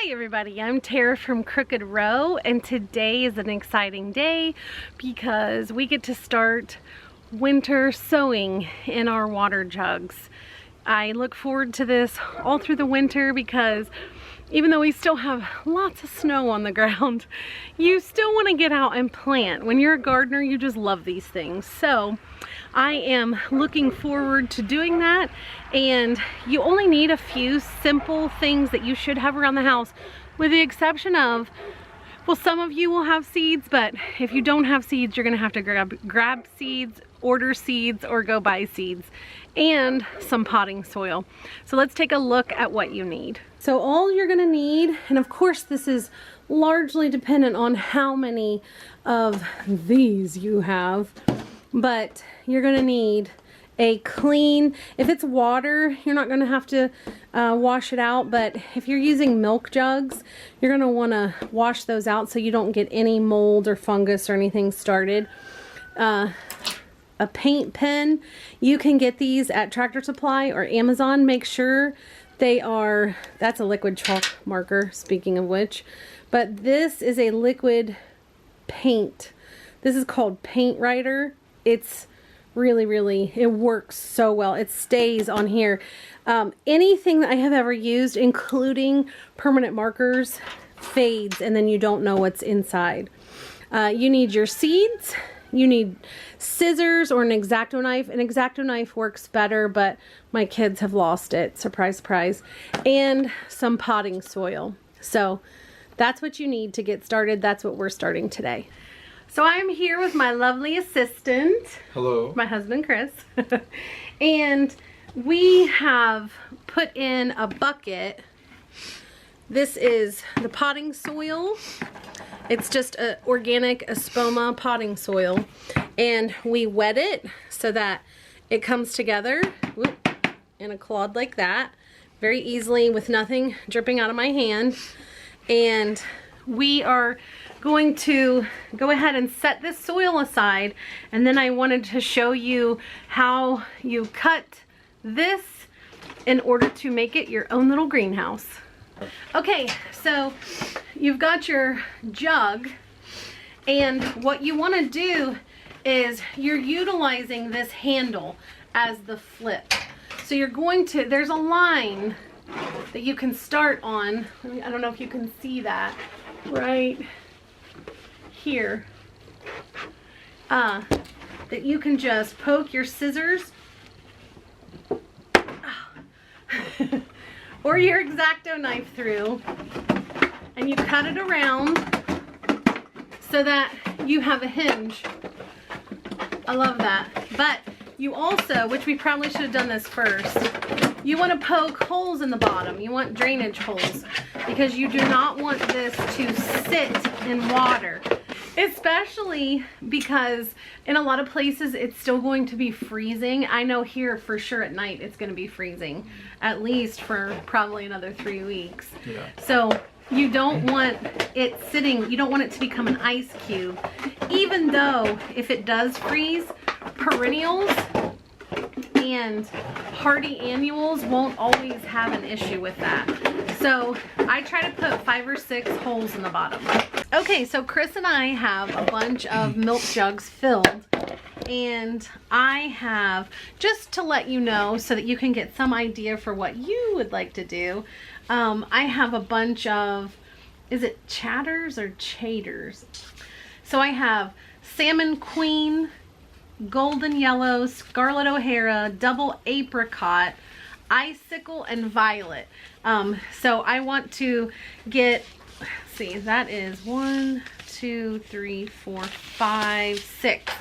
Hi everybody, I'm Tara from Crooked Row, and today is an exciting day because we get to start winter sowing in our water jugs. I look forward to this all through the winter because even though we still have lots of snow on the ground, you still want to get out and plant. When you're a gardener, you just love these things. So I am looking forward to doing that, and you only need a few simple things that you should have around the house, with the exception of, well, some of you will have seeds, but if you don't have seeds, you're gonna have to grab seeds, order seeds, or go buy seeds, and some potting soil. So let's take a look at what you need. So all you're gonna need, and of course this is largely dependent on how many of these you have, but you're gonna need a clean, if it's water, you're not gonna have to wash it out, but if you're using milk jugs, you're gonna wanna wash those out so you don't get any mold or fungus or anything started. A paint pen, you can get these at Tractor Supply or Amazon. Make sure they are, that's a liquid chalk marker, speaking of which, but this is a liquid paint. This is called Paint Writer. It's really, it works so well. It stays on here. Anything that I have ever used, including permanent markers, fades and then you don't know what's inside. You need your seeds. You need scissors or an X-Acto knife. An X-Acto knife works better, but my kids have lost it. Surprise, surprise. And some potting soil. So that's what you need to get started. That's what we're starting today. So I'm here with my lovely assistant. Hello. My husband, Chris. And we have put in a bucket. This is the potting soil. It's just a organic Espoma potting soil. And we wet it so that it comes together in a clod like that, very easily with nothing dripping out of my hand. And we are going to go ahead and set this soil aside, and then I wanted to show you how you cut this in order to make it your own little greenhouse. Okay, so you've got your jug, and what you want to do is you're utilizing this handle as the flip. So you're going to, there's a line that you can start on. I don't know if you can see that right here, that you can just poke your scissors or your X-Acto knife through, and you cut it around so that you have a hinge. I love that. But you also, which we probably should have done this first, you want to poke holes in the bottom. You want drainage holes, because you do not want this to sit in water, especially because in a lot of places it's still going to be freezing. I know here for sure at night it's going to be freezing, at least for probably another 3 weeks. Yeah. So you don't want it sitting, you don't want it to become an ice cube, even though if it does freeze, perennials and hardy annuals won't always have an issue with that. So I try to put 5 or 6 holes in the bottom. Okay, so Chris and I have a bunch of milk jugs filled, and I have, just to let you know so that you can get some idea for what you would like to do, I have a bunch of, is it chatters or chaters? So I have Salmon Queen, Golden Yellow, Scarlet O'Hara, Double Apricot, Icicle, and Violet. So I want to get, let's see, that is 1, 2, 3, 4, 5, 6.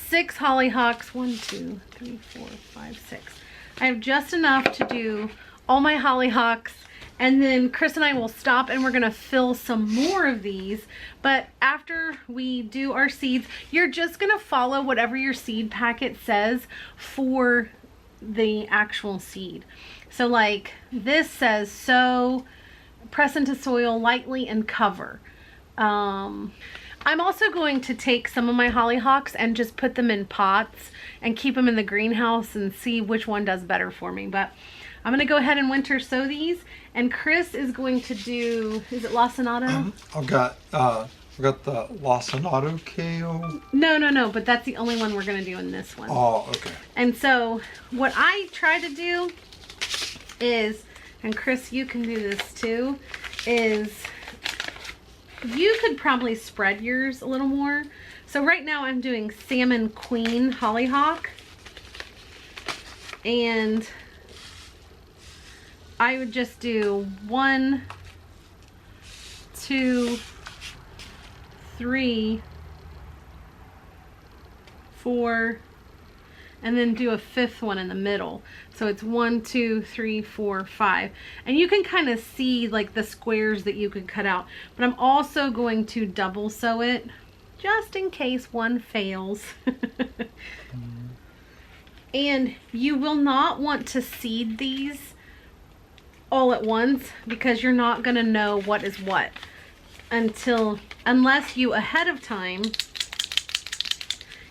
6 hollyhocks. 1, 2, 3, 4, 5, 6. I have just enough to do all my hollyhocks, and then Chris and I will stop and we're gonna fill some more of these. But after we do our seeds, you're just gonna follow whatever your seed packet says for the actual seed. So like this says, sow, press into soil lightly and cover. I'm also going to take some of my hollyhocks and just put them in pots and keep them in the greenhouse and see which one does better for me. But I'm gonna go ahead and winter sow these, and Chris is going to do, is it lacinato? I've got the lacinato kale. No, but that's the only one we're gonna do in this one. Oh, okay. And so what I try to do is, and Chris, you can do this too, is you could probably spread yours a little more. So right now I'm doing Salmon Queen Hollyhock, and I would just do 1, 2, 3, 4, and then do a 5th one in the middle. So it's 1, 2, 3, 4, 5. And you can kind of see like the squares that you could cut out. But I'm also going to double sew it just in case one fails. And you will not want to seed these all at once, because you're not going to know what is what unless you ahead of time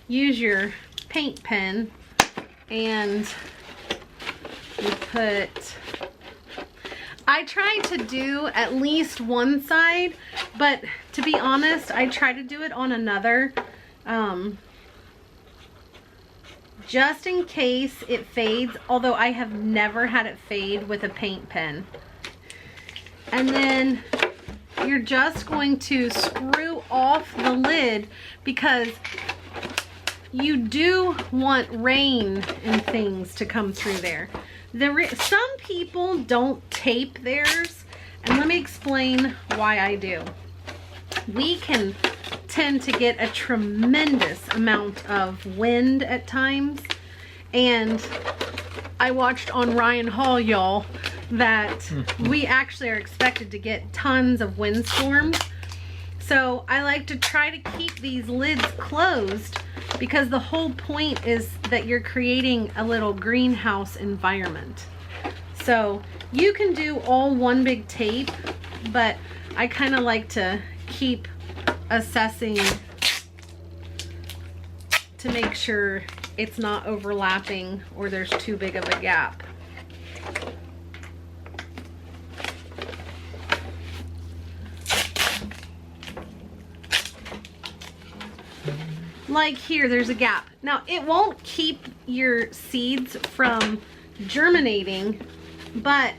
use your paint pen and you put, I try to do at least one side, but to be honest, I try to do it on another, just in case it fades, although I have never had it fade with a paint pen. And then you're just going to screw off the lid, because you do want rain and things to come through there. Some people don't tape theirs, and let me explain why I do. We can tend to get a tremendous amount of wind at times, and I watched on Ryan Hall, y'all, that we actually are expected to get tons of windstorms. So I like to try to keep these lids closed, because the whole point is that you're creating a little greenhouse environment. So you can do all one big tape, but I kind of like to keep assessing to make sure it's not overlapping or there's too big of a gap. Like here, there's a gap. Now, it won't keep your seeds from germinating, but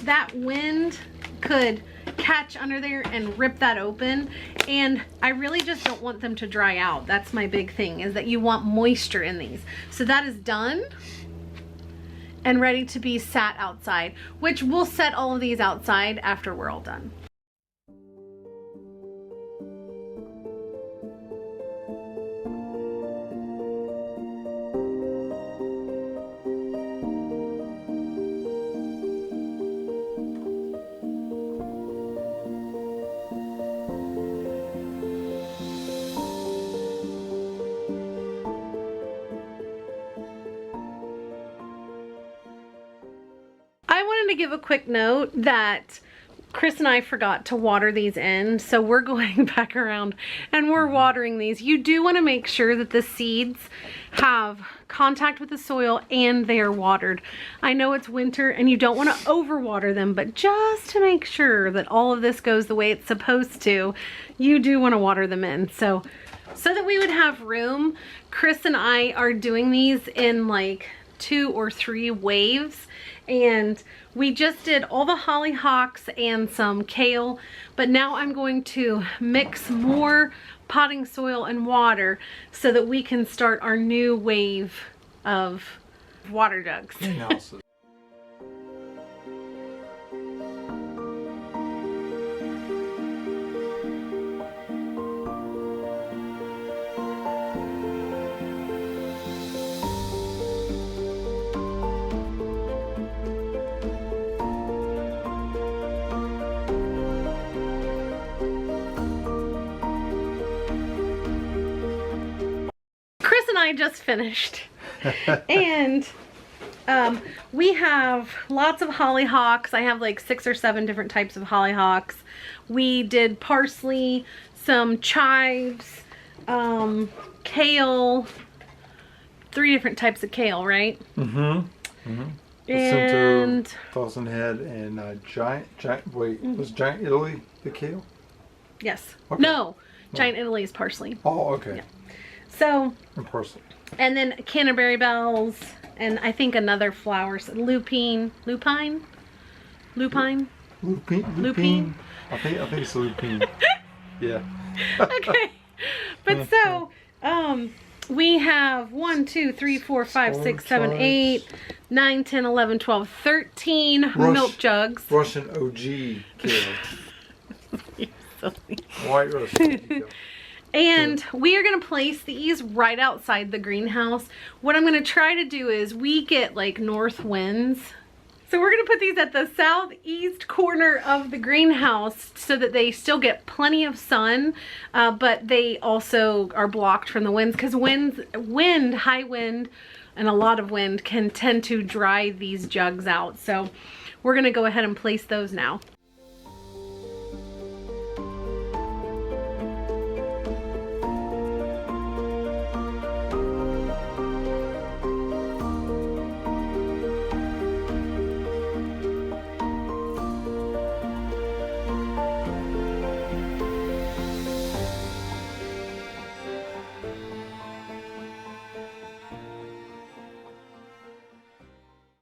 that wind could catch under there and rip that open, and I really just don't want them to dry out. That's my big thing, is that you want moisture in these. So that is done and ready to be sat outside, which we'll set all of these outside after we're all done. I wanted to give a quick note that Chris and I forgot to water these in, so we're going back around and we're watering these. You do want to make sure that the seeds have contact with the soil and they are watered. I know it's winter and you don't want to overwater them, but just to make sure that all of this goes the way it's supposed to, you do want to water them in. So that we would have room, Chris and I are doing these in like 2 or 3 waves, and we just did all the hollyhocks and some kale, but now I'm going to mix more potting soil and water so that we can start our new wave of water jugs. I just finished and we have lots of hollyhocks. I have like 6 or 7 different types of hollyhocks. We did parsley, some chives, kale, 3 different types of kale, right? And Thousand Head and was Giant Italy the kale? yes. Okay. No, Giant Italy is parsley. Oh, okay. Yeah. So. And parsley. And then Canterbury bells, and I think another flower, lupine. Lupine. I think it's lupine. Yeah. Okay. But so, we have 1, 2, 3, 4, 5, 6, 7, 8, 9, 10, 11, 12, 13 milk jugs. Russian OG kale. Silly. White Russian OG kale. And we are going to place these right outside the greenhouse. What I'm going to try to do is we get like north winds. So we're going to put these at the southeast corner of the greenhouse so that they still get plenty of sun, but they also are blocked from the winds because high wind, and a lot of wind can tend to dry these jugs out. So we're going to go ahead and place those now.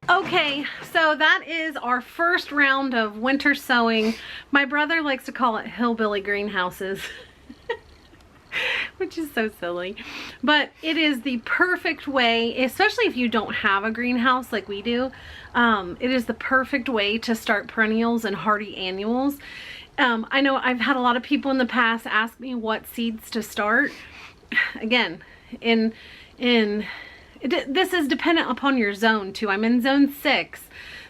Okay, so that is our first round of winter sowing. My brother likes to call it hillbilly greenhouses, which is so silly. But it is the perfect way, especially if you don't have a greenhouse like we do. It is the perfect way to start perennials and hardy annuals. I know I've had a lot of people in the past ask me what seeds to start. Again, this is dependent upon your zone too. I'm in zone 6.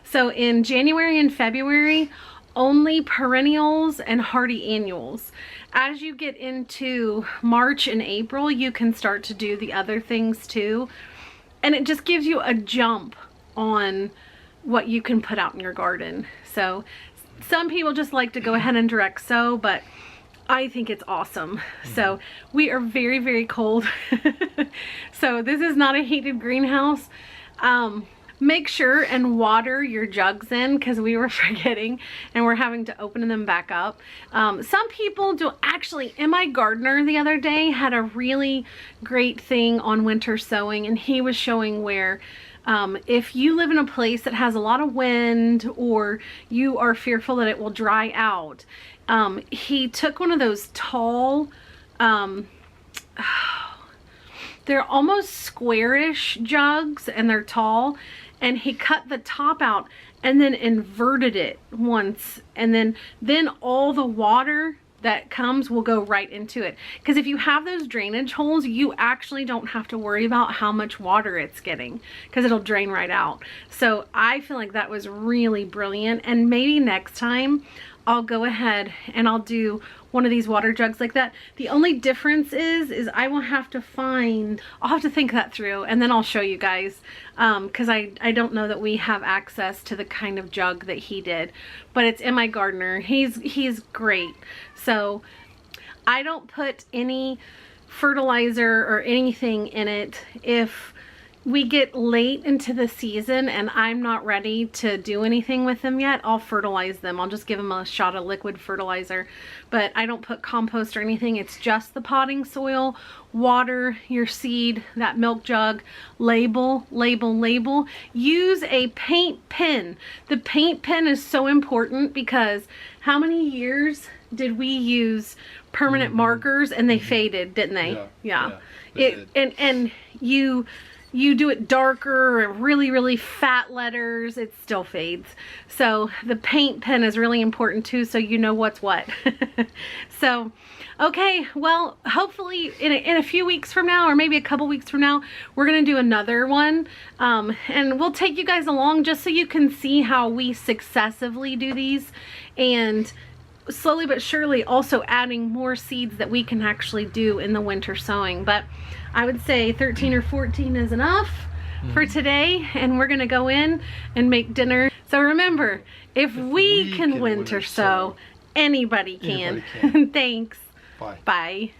So in January and February, only perennials and hardy annuals. As you get into March and April, you can start to do the other things too. And it just gives you a jump on what you can put out in your garden. So some people just like to go ahead and direct sow, but I think it's awesome. So we are very, very cold. So this is not a heated greenhouse. Make sure and water your jugs in because we were forgetting and we're having to open them back up. Some people do. Actually, my gardener the other day had a really great thing on winter sowing, and he was showing where if you live in a place that has a lot of wind or you are fearful that it will dry out, he took one of those tall, they're almost squarish jugs and they're tall, and he cut the top out and then inverted it once, and then all the water that comes will go right into it. Because if you have those drainage holes, you actually don't have to worry about how much water it's getting because it'll drain right out. So I feel like that was really brilliant, and maybe next time I'll go ahead and I'll do one of these water jugs like that. The only difference is I will have to I'll have to think that through, and then I'll show you guys, because I don't know that we have access to the kind of jug that he did, but it's in my gardener. He's great. So I don't put any fertilizer or anything in it. If we get late into the season and I'm not ready to do anything with them yet, I'll fertilize them. I'll just give them a shot of liquid fertilizer, but I don't put compost or anything. It's just the potting soil, water, your seed, that milk jug, label, label, label. Use a paint pen. The paint pen is so important because how many years did we use permanent markers and they faded, didn't they? Yeah. And you do it darker or really, really fat letters, it still fades. So the paint pen is really important too, so you know what's what. So, okay, well, hopefully in a few weeks from now, or maybe a couple weeks from now, we're gonna do another one. And we'll take you guys along just so you can see how we successively do these, and slowly but surely also adding more seeds that we can actually do in the winter sowing. But I would say 13 or 14 is enough for today, and we're gonna go in and make dinner. So remember, if we can winter sow, anybody can. Thanks. Bye. Bye.